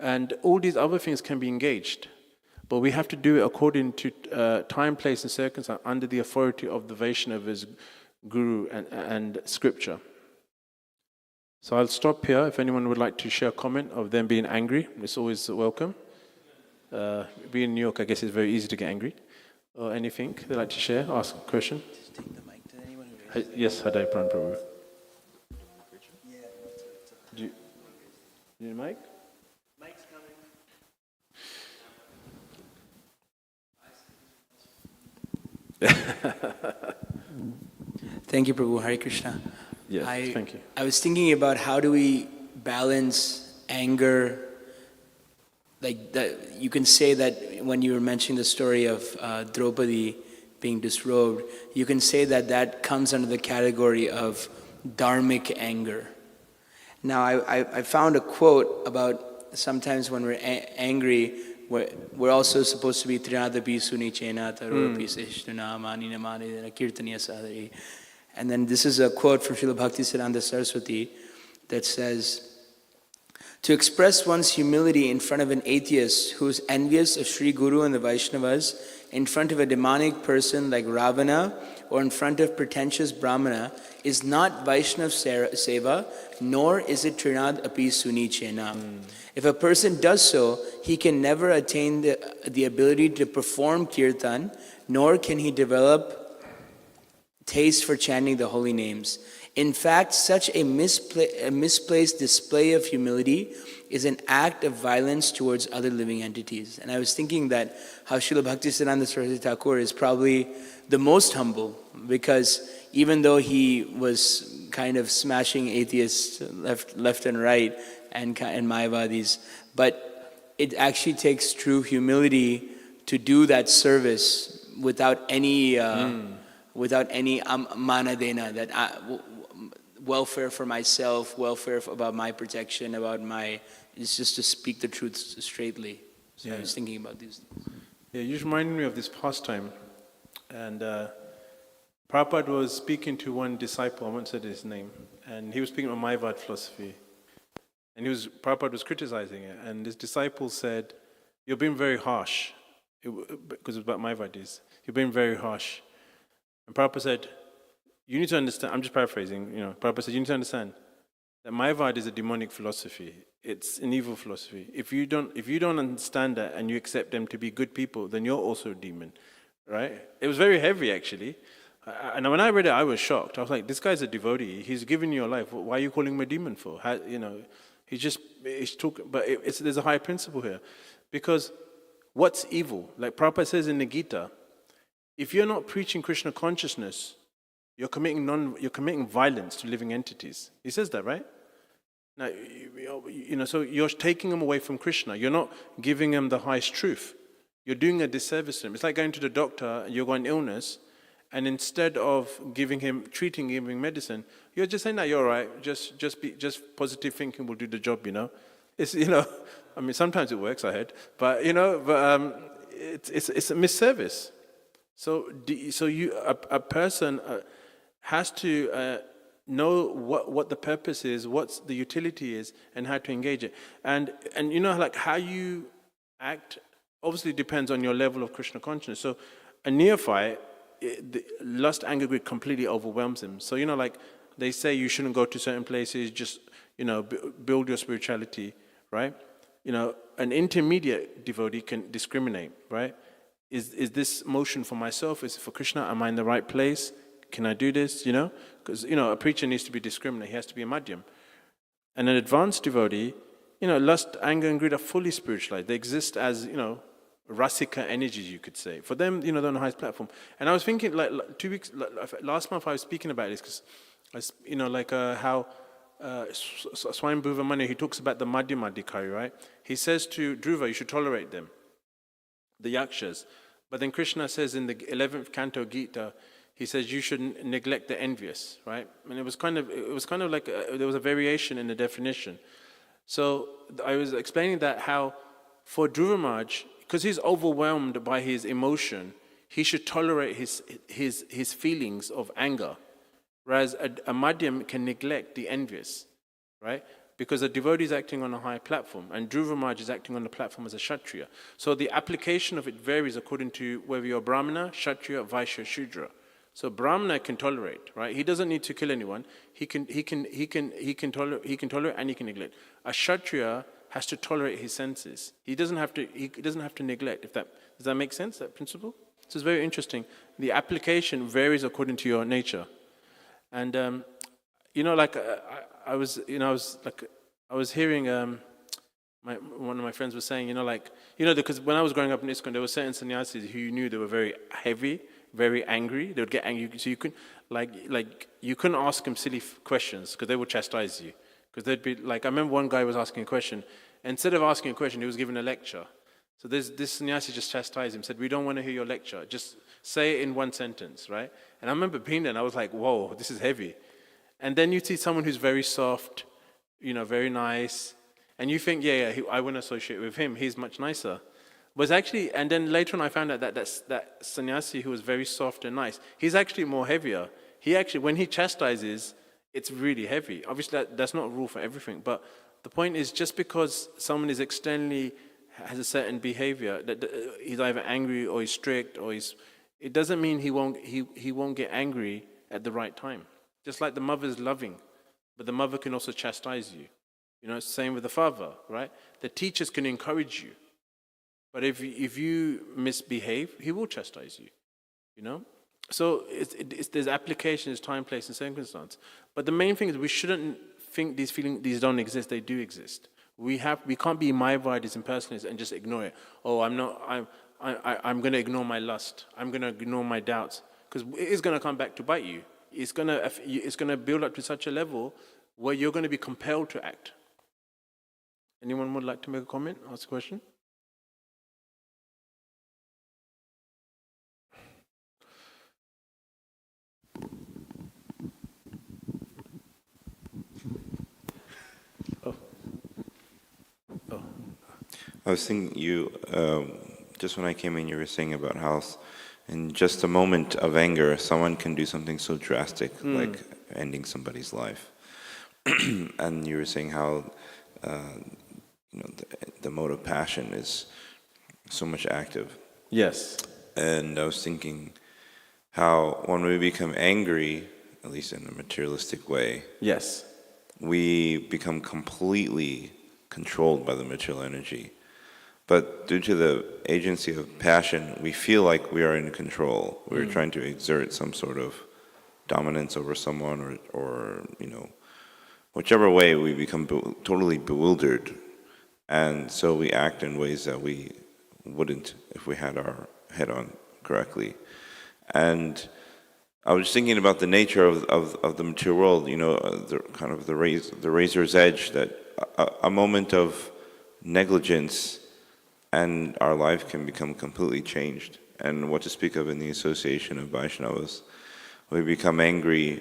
And all these other things can be engaged, but we have to do it according to time, place, and circumstance, under the authority of the Vaishnavas, Guru, and Scripture. So I'll stop here. If anyone would like to share a comment of them being angry, it's always welcome. Being in New York, I guess it's very easy to get angry. Or anything they'd like to share, ask a question. Just take the mic to anyone Yes, who raises Hadai Pran Prabhu. Yeah. Do you need a mic? Mic's coming. Thank you, Prabhu. Hare Krishna. Yes, thank you. I was thinking about how do we balance anger. Like that, you can say that when you were mentioning the story of Draupadi being disrobed, you can say that comes under the category of dharmic anger. Now, I found a quote about sometimes when we're angry, we're also supposed to be Trinadapi Sunichena Taropi Seshtuna Manina Manina Kirtaniya Sadari. And then this is a quote from Srila Bhaktisiddhanta Saraswati that says, To express one's humility in front of an atheist who is envious of Sri Guru and the Vaishnavas, in front of a demonic person like Ravana, or in front of pretentious Brahmana, is not Vaishnav Seva, nor is it Trinad Api Suni Chena. If a person does so, he can never attain the ability to perform kirtan, nor can he develop taste for chanting the holy names. In fact, such a misplaced display of humility is an act of violence towards other living entities. And I was thinking that how Srila Bhaktisiddhanta Saraswati Thakur is probably the most humble, because even though he was kind of smashing atheists left and right and Mayavadis, but it actually takes true humility to do that service without any manadena, that welfare for myself, welfare about my protection, it's just to speak the truth straightly. So I was thinking about these things. Yeah, you reminded me of this pastime. And Prabhupada was speaking to one disciple, I won't say his name, and he was speaking about Mayavad philosophy. And Prabhupada was criticizing it, and his disciple said, "You're being very harsh," because it was about Mayavadis. "You're being very harsh." And Prabhupada said, "You need to understand," I'm just paraphrasing, Prabhupada said, "You need to understand that Mayavad is a demonic philosophy. It's an evil philosophy. If you don't understand that and you accept them to be good people, then you're also a demon." Right? It was very heavy, actually. And when I read it, I was shocked. I was like, this guy's a devotee. He's giving you your life. Why are you calling him a demon for? He's talking, but there's a higher principle here. Because what's evil? Like Prabhupada says in the Gita, if you're not preaching Krishna consciousness, you're committing violence to living entities. He says that, right? Now, so you're taking them away from Krishna. You're not giving them the highest truth. You're doing a disservice to him. It's like going to the doctor, you've got an illness, and instead of giving him medicine, you're just saying, "No, you're all right. Just positive thinking will do the job." It's I mean, sometimes it works. I heard, but it's a misservice. So a person has to know what the purpose is, what the utility is, and how to engage it, and like how you act. Obviously depends on your level of Krishna consciousness. So a neophyte, the lust, anger, greed completely overwhelms him. So, like they say you shouldn't go to certain places, just, build your spirituality, right? An intermediate devotee can discriminate, right? Is this motion for myself? Is it for Krishna? Am I in the right place? Can I do this? Because, a preacher needs to be discriminate. He has to be a madhyam. And an advanced devotee, lust, anger, and greed are fully spiritualized. They exist as, rasika energies, you could say. For them, they're on the highest platform. And I was thinking, like 2 weeks, last month I was speaking about this, because, how Swami Bhuvamani, he talks about the Madhyamadikari, right? He says to Dhruva, you should tolerate them, the yakshas. But then Krishna says in the 11th canto Gita, he says you should neglect the envious, right? And it was kind of like there was a variation in the definition. So I was explaining that how for Dharmarāja, because he's overwhelmed by his emotion, he should tolerate his feelings of anger, whereas a madhyam can neglect the envious, right? Because a devotee is acting on a higher platform, and Dharmarāja is acting on the platform as a kshatriya. So the application of it varies according to whether you're Brahmana, Kshatriya, Vaishya, Shudra. So Brahmana can tolerate, right? He doesn't need to kill anyone. He can tolerate and he can neglect. A Kshatriya has to tolerate his senses. He doesn't have to neglect. Does that make sense? That principle? So it's very interesting. The application varies according to your nature. And I was hearing one of my friends was saying, because when I was growing up in ISKCON, there were certain sannyasis who you knew they were very heavy, very angry. They would get angry, so you couldn't you couldn't ask them silly questions because they would chastise you. Because they'd be like, I remember one guy was asking a question. Instead of asking a question, he was giving a lecture. So this sannyasi just chastised him, said, "We don't want to hear your lecture. Just say it in one sentence," right? And I remember being there, and I was like, "Whoa, this is heavy." And then you see someone who's very soft, very nice, and you think, I want to associate with him. He's much nicer. But actually, and then later on, I found out that sannyasi who was very soft and nice, he's actually more heavier. He actually, when he chastises, it's really heavy. Obviously, that's not a rule for everything, but the point is, just because someone is externally has a certain behavior, that he's either angry or he's strict or it doesn't mean he won't get angry at the right time. Just like the mother is loving, but the mother can also chastise you. You know, it's the same with the father, right? The teachers can encourage you, but if you misbehave, he will chastise you. You know, so there's applications, time, place, and circumstance. But the main thing is we shouldn't think these don't exist. They do exist. We can't be Mayavadis and personalists and just ignore it. Oh, I'm going to ignore my lust. I'm going to ignore my doubts, because it is going to come back to bite you. It's going to build up to such a level where you're going to be compelled to act. Anyone would like to make a comment, ask a question? I was thinking just when I came in, you were saying about how in just a moment of anger, someone can do something so drastic, like ending somebody's life. And you were saying how the mode of passion is so much active. Yes. And I was thinking how when we become angry, at least in a materialistic way, Yes. we become completely controlled by the material energy. But due to the agency of passion, we feel like we are in control. We're trying to exert some sort of dominance over someone, or whichever way, we become totally bewildered. And so we act in ways that we wouldn't if we had our head on correctly. And I was thinking about the nature of the material world, the razor's edge, that a moment of negligence and our life can become completely changed. And what to speak of in the association of Vaishnavas, we become angry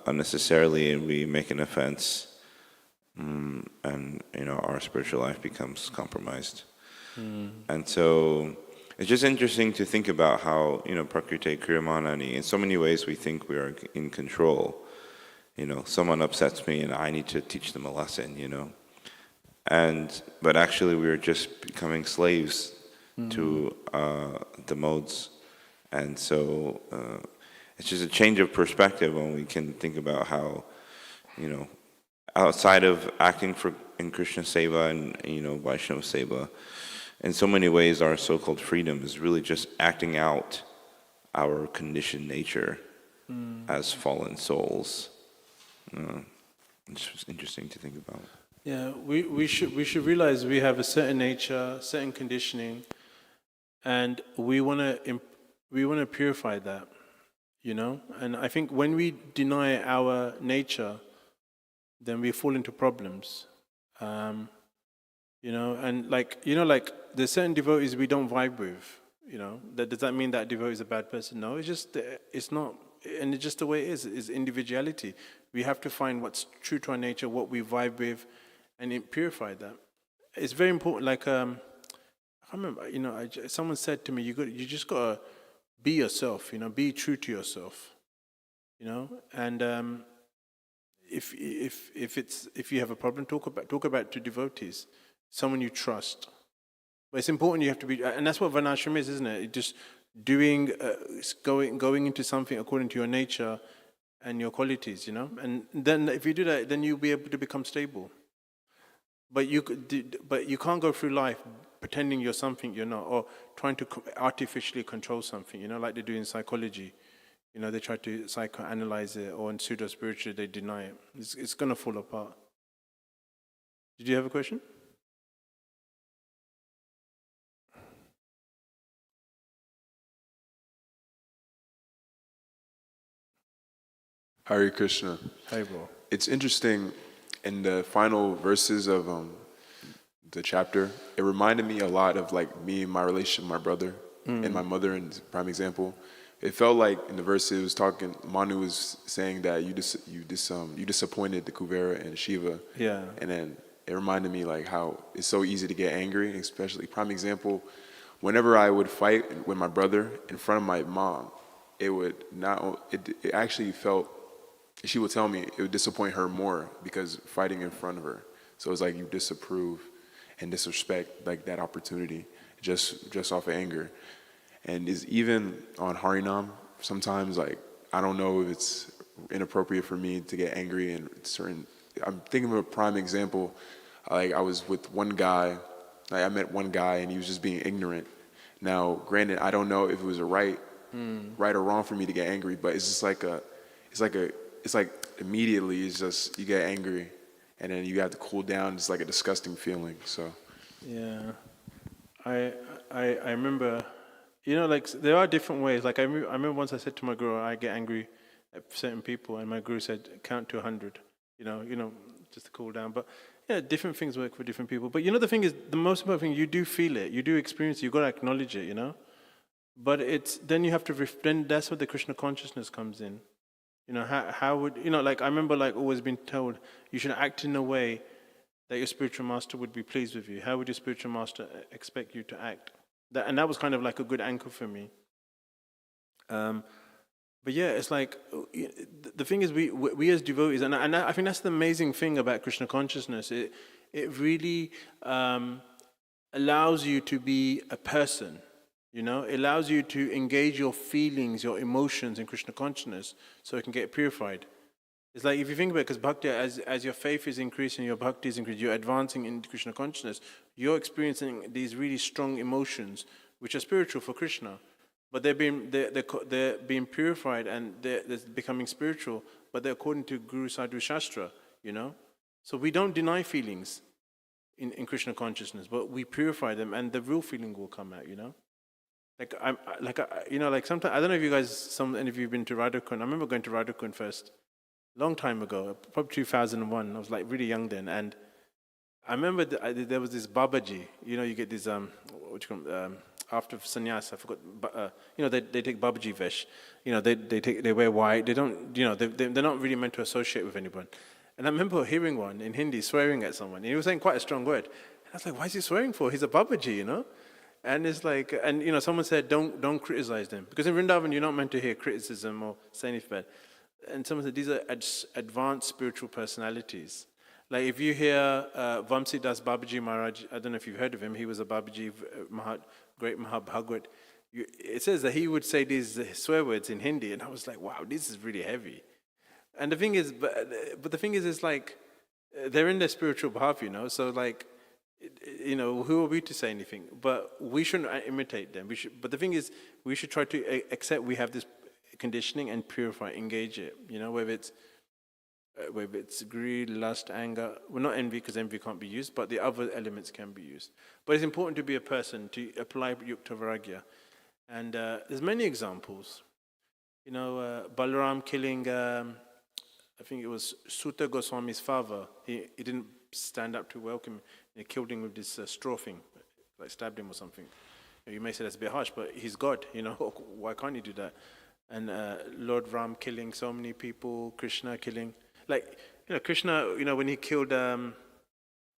unnecessarily and we make an offense, and our spiritual life becomes compromised. And so it's just interesting to think about how, Prakriti Kriyamanani, in so many ways we think we are in control. Someone upsets me and I need to teach them a lesson, but actually we are just becoming slaves to the modes. And so it's just a change of perspective when we can think about how, outside of acting in Krishna Seva and, Vaishnava Seva, in so many ways our so-called freedom is really just acting out our conditioned nature as fallen souls. It's just interesting to think about. Yeah, we should realize we have a certain nature, certain conditioning, and we want to purify that, And I think when we deny our nature, then we fall into problems, and there's certain devotees we don't vibe with, Does that mean that devotee is a bad person? No, it's not. And it's just the way it is individuality. We have to find what's true to our nature, what we vibe with, and purify that. It's very important. Like, I remember, someone said to me, you just gotta be yourself, be true to yourself, and if you have a problem, talk about to devotees, someone you trust. But it's important you have to be, and that's what Varnashram is, isn't it? Just going into something according to your nature and your qualities, And then if you do that, then you'll be able to become stable. But you can't go through life pretending you're something you're not, or trying to artificially control something, like they do in psychology. They try to psychoanalyze it, or in pseudo-spiritual, they deny it. It's going to fall apart. Did you have a question? Hare Krishna. Hey, bro. It's interesting, in the final verses of the chapter, it reminded me a lot of me and my relation with my brother and my mother, in prime example. It felt like in the verse it was talking, Manu was saying that you disappointed the Kuvera and Shiva. Yeah. And then it reminded me how it's so easy to get angry, especially prime example, whenever I would fight with my brother in front of my mom, it actually felt she would tell me it would disappoint her more because fighting in front of her. So it's like you disapprove and disrespect like that opportunity just off of anger. And is even on Harinam, sometimes like I don't know if it's inappropriate for me to get angry in certain. I'm thinking of a prime example. Like I was with one guy, like I met one guy and he was just being ignorant. Now, granted, I don't know if it was right or wrong for me to get angry, but it's just like it's like immediately it's just you get angry and then you have to cool down. It's like a disgusting feeling. So Yeah, I remember, like there are different ways. Like I remember once I said to my guru, I get angry at certain people, and my guru said count to 100. Just to cool down. But yeah, different things work for different people. But the thing is, the most important thing, you do feel it, you do experience it, you got to acknowledge it. But then you have to then that's where the Krishna consciousness comes in. How would like I remember like always being told you should act in a way that your spiritual master would be pleased with you. How would your spiritual master expect you to act? That was kind of like a good anchor for me. But yeah, it's like the thing is we as devotees, and I think that's the amazing thing about Krishna consciousness. It really allows you to be a person. It allows you to engage your feelings, your emotions in Krishna consciousness, so it can get purified. It's like if you think about it, because bhakti, as your faith is increasing, your bhakti is increasing, you're advancing in Krishna consciousness, you're experiencing these really strong emotions, which are spiritual for Krishna. But they're being purified and they're becoming spiritual, but they're according to Guru Sadhu Shastra, So we don't deny feelings in Krishna consciousness, but we purify them and the real feeling will come out, Like sometimes, I don't know if you guys, any of you have been to Radhakund. I remember going to Radhakund first, long time ago, probably 2001. I was like really young then. And I remember there was this Babaji, you get this, after sannyas, I forgot, they take Babaji vesh, they wear white, they don't, they're not really meant to associate with anyone. And I remember hearing one in Hindi swearing at someone, and he was saying quite a strong word. And I was like, why is he swearing for? He's a Babaji, And it's like, and someone said, don't criticize them. Because in Vrindavan, you're not meant to hear criticism or say anything bad. And someone said, these are advanced spiritual personalities. Like if you hear Vamsi Das Babaji Maharaj, I don't know if you've heard of him, he was a Babaji, great Mahabhagwat. It says that he would say these swear words in Hindi, and I was like, wow, this is really heavy. And the thing is, but the thing is, it's like, they're in their spiritual bhav, so like, who are we to say anything? But we shouldn't imitate them. But the thing is, we should try to accept we have this conditioning and purify, engage it, whether it's greed, lust, anger. Well, not envy, because envy can't be used, but the other elements can be used. But it's important to be a person, to apply Yukta Vairagya. And there's many examples. Balaram killing, I think it was Sutta Goswami's father. He didn't stand up to welcome him. He killed him with this straw thing, like stabbed him or something. You may say that's a bit harsh, but he's God, why can't he do that? And Lord Ram killing so many people, Krishna killing. Like, Krishna, when he killed,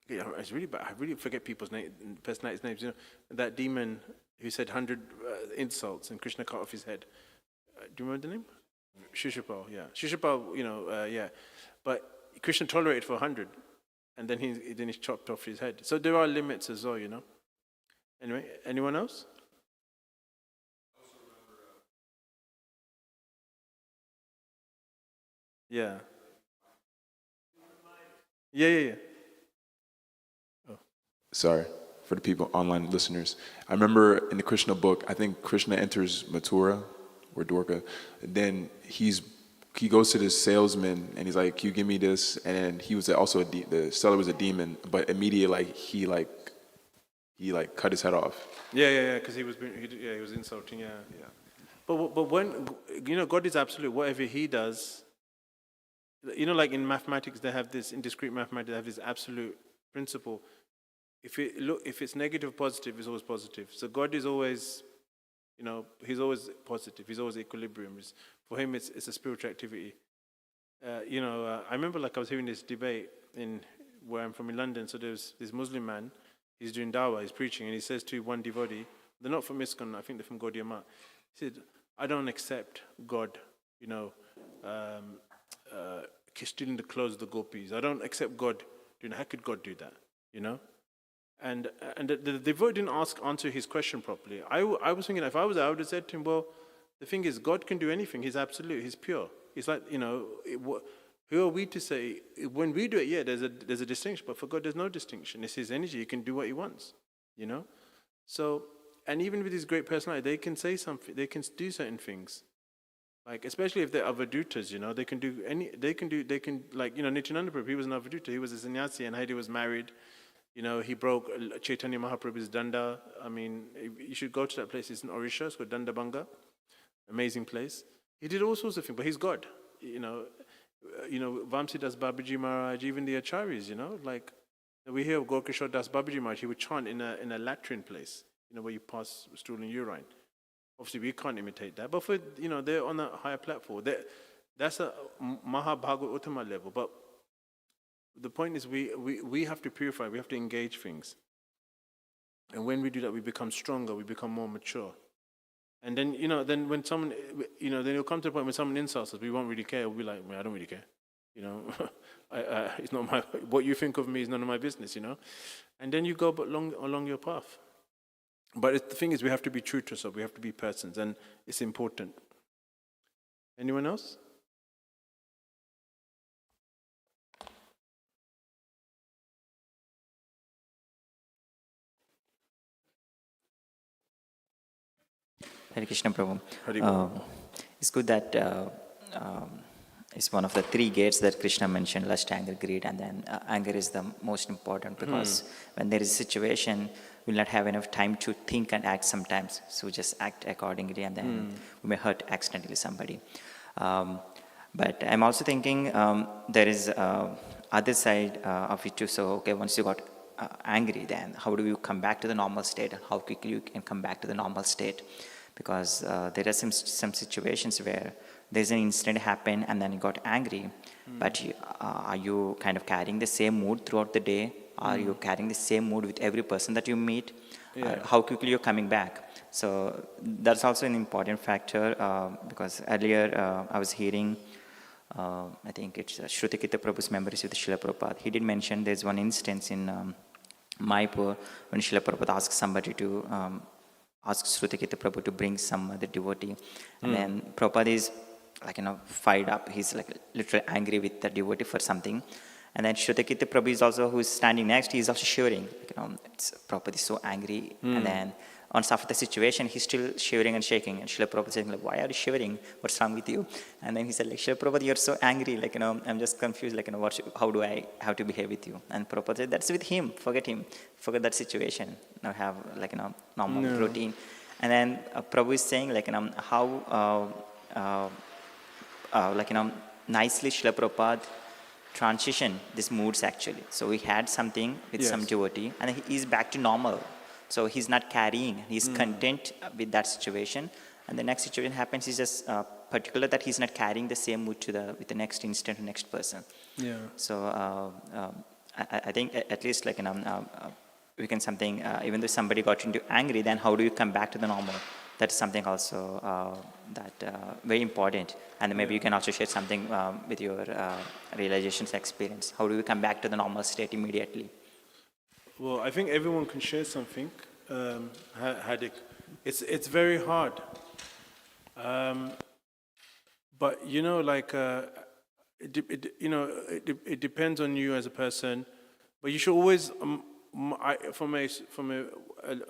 it's really bad. I really forget people's personalities' names. That demon who said 100 insults and Krishna cut off his head. Do you remember the name? Shishupal, yeah. Shishupal, yeah. But Krishna tolerated for 100, and then he chopped off his head. So there are limits as well, Anyway, anyone else? Yeah. Yeah. Oh. sorry for the people online listeners. I remember in the Krishna book, I think Krishna enters Mathura or Dwarka, and then he goes to this salesman and he's like, "Can you give me this?" And then he was also the seller was a demon, but immediately he cut his head off. Yeah, because he was insulting. Yeah. But when God is absolute, whatever He does. Like in mathematics, they have this, in discrete mathematics, they have this absolute principle. If it's negative, positive, it's always positive. So God is always, He's always positive. He's always equilibrium. For Him, it's a spiritual activity. I remember I was hearing this debate in where I'm from in London. So there's this Muslim man, he's doing dawah, he's preaching, and he says to one devotee, they're not from ISKCON, I think they're from Gaudiya Math. He said, I don't accept God, stealing the clothes of the gopis. I don't accept God. How could God do that? And the devotee didn't answer his question properly. I was thinking, if I was there, I would have said to him, well, the thing is, God can do anything. He's absolute. He's pure. He's like, who are we to say, when we do it, yeah, there's a distinction, but for God, there's no distinction. It's His energy. He can do what He wants, So, and even with His great personality, they can say something, they can do certain things. Like, especially if they're avadutas, they can do Nityananda Prabhu, he was an avaduta, he was a sannyasi, and Heidi was married. He broke Chaitanya Mahaprabhu's danda. I mean, you should go to that place. It's in Orisha. It's called Dandabanga. Amazing place. He did all sorts of things, but he's God. Vamsi Das Babaji Maharaj, even the acharyas, like we hear of Gorkishore Das Babaji Maharaj, he would chant in a latrine place, where you pass stool and urine. Obviously, we can't imitate that, but for they're on a higher platform. That's a Mahabhagavad Uttama level. But the point is, we have to purify. We have to engage things, and when we do that, we become stronger. We become more mature. And then then when someone then it'll come to the point when someone insults us, we won't really care. We'll be like, I don't really care. It's not what you think of me is none of my business. And then you go along your path. But the thing is, we have to be true to ourselves. We have to be persons, and it's important. Anyone else? Hare Krishna Prabhu. Hare It's good that it's one of the three gates that Krishna mentioned: lust, anger, greed, and then anger is the most important, because when there is a situation, we'll not have enough time to think and act sometimes. So we just act accordingly, and then we may hurt accidentally somebody. But I'm also thinking there is other side of it too. So okay, once you got angry, then how do you come back to the normal state, and how quickly you can come back to the normal state? Because there are some situations where there's an incident happened and then you got angry, but are you kind of carrying the same mood throughout the day? Are you carrying the same mood with every person that you meet? How quickly you're coming back? So that's also an important factor, because earlier I was hearing, I think it's Shrutikita Prabhu's memories with Srila Prabhupada. He did mention there's one instance in Mayapur when Srila Prabhupada asked somebody to ask Shrutikita Prabhu to bring some other devotee. And then Prabhupada is fired up. He's literally angry with the devotee for something. And then Shrutikita Prabhu is also, who is standing next, he is also shivering. Prabhupada is so angry. And then on top of the situation, he's still shivering and shaking. And Srila Prabhupada saying, why are you shivering? What's wrong with you? And then he said, Srila Prabhupada, you're so angry. I'm just confused. How do I have to behave with you? And Prabhupada said, that's with him. Forget him. Forget that situation. Now have normal routine. And then Prabhu is saying, how nicely Srila Prabhupada transition these moods actually. So he had something with some devotee, and he is back to normal. So he's not carrying, he's content with that situation. And the next situation happens, he's just particular that he's not carrying the same mood with the next instant or next person. Yeah. So I think at least we can something, even though somebody got into angry, then how do you come back to the normal? That's something also very important. And maybe you can also share something with your realizations experience. How do you come back to the normal state immediately? Well, I think everyone can share something. Hadik, it's very hard. But it depends on you as a person. But you should always, from a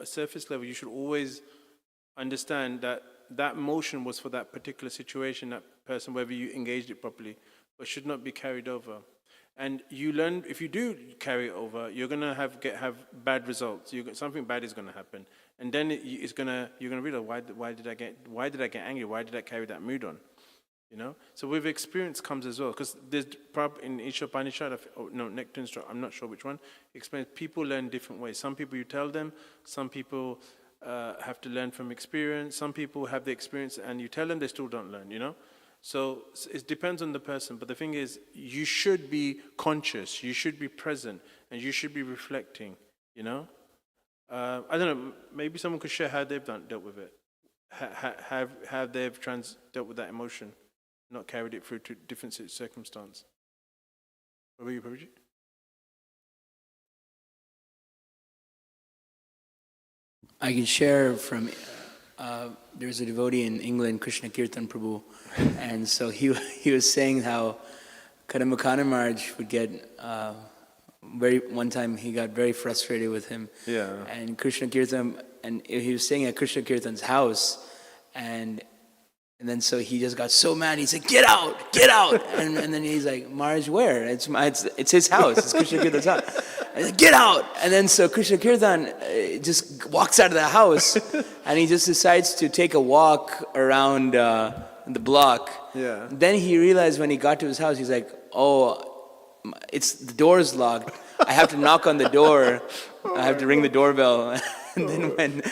surface level, you should always understand that motion was for that particular situation, that person, whether you engaged it properly, but should not be carried over. And you learn, if you do carry it over, you're going to have bad results. Something bad is going to happen, and then you're going to realize, why did I get angry? Why did I carry that mood on? So with experience comes as well, because there's in each Upanishad, Nectar, I'm not sure which one, explains people learn different ways. Some people you tell them, some people have to learn from experience. Some people have the experience and you tell them, they still don't learn, So it depends on the person. But the thing is, you should be conscious, you should be present, and you should be reflecting, I don't know, maybe someone could share how they've dealt with it. How they've dealt with that emotion. not carried it through to different circumstance. What about you, Prabhuji? I can share from, there's a devotee in England, Krishna Kirtan Prabhu, and so he was saying how Kadambakana Maharaj would get, one time he got very frustrated with him. Yeah. And Krishna Kirtan, and he was staying at Krishna Kirtan's house, and then so he just got so mad, he said, get out! And then he's like, Maharaj, where? It's his house, it's Krishna Kirtan's house. And said, get out! And then so Krishna Kirtan just walks out of the house, and he just decides to take a walk around the block. Yeah. Then he realized when he got to his house, he's like, oh, the door's locked. I have to knock on the door. I have to ring the doorbell. And then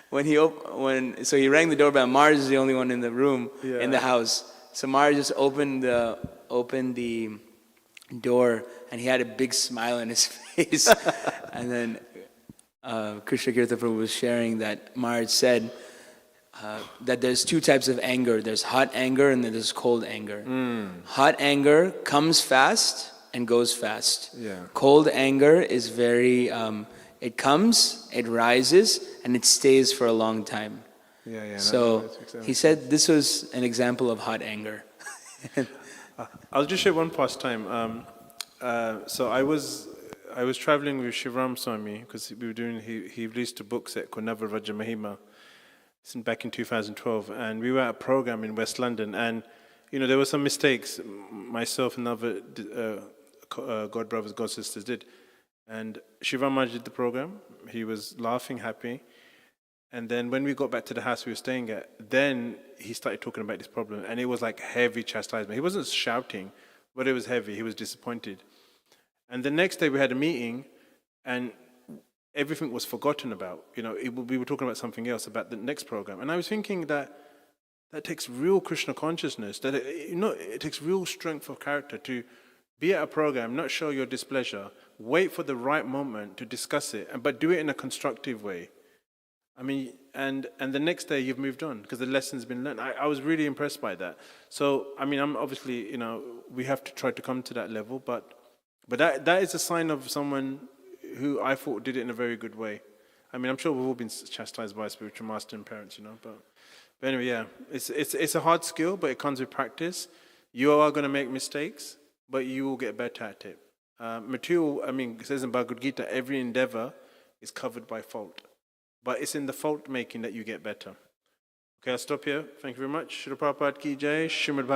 so he rang the doorbell. Maharaj is the only one in the room, in the house. So Maharaj just opened the door, and he had a big smile on his face. And then Krishna Kirtan Prabhu was sharing that Maharaj said that there's two types of anger. There's hot anger and then there's cold anger. Hot anger comes fast and goes fast. Yeah. Cold anger is very, it comes, it rises, and it stays for a long time. Yeah. So he said this was an example of hot anger. I'll just share one pastime. So I was traveling with Shivram Swami because we were doing. He released a book set called Dharmarāja Mahima. It's back in 2012, and we were at a program in West London, and there were some mistakes myself and other God brothers, God sisters did, and Shivram Maharaj did the program. He was laughing, happy. And then when we got back to the house we were staying at, then he started talking about this problem. And it was like heavy chastisement. He wasn't shouting, but it was heavy. He was disappointed. And the next day we had a meeting, and everything was forgotten about. We were talking about something else, about the next program. And I was thinking that takes real Krishna consciousness, that it takes real strength of character to be at a program, not show your displeasure, wait for the right moment to discuss it, but do it in a constructive way. I mean, and the next day you've moved on because the lesson's been learned. I was really impressed by that. So, I mean, I'm obviously, we have to try to come to that level, but that is a sign of someone who I thought did it in a very good way. I mean, I'm sure we've all been chastised by spiritual master and parents, but anyway, yeah, it's a hard skill, but it comes with practice. You are going to make mistakes, but you will get better at it. Material, it says in Bhagavad Gita, every endeavor is covered by fault. But it's in the fault making that you get better. Okay, I'll stop here. Thank you very much. Srila Prabhupada ki jai. Srimad Bhagavatam.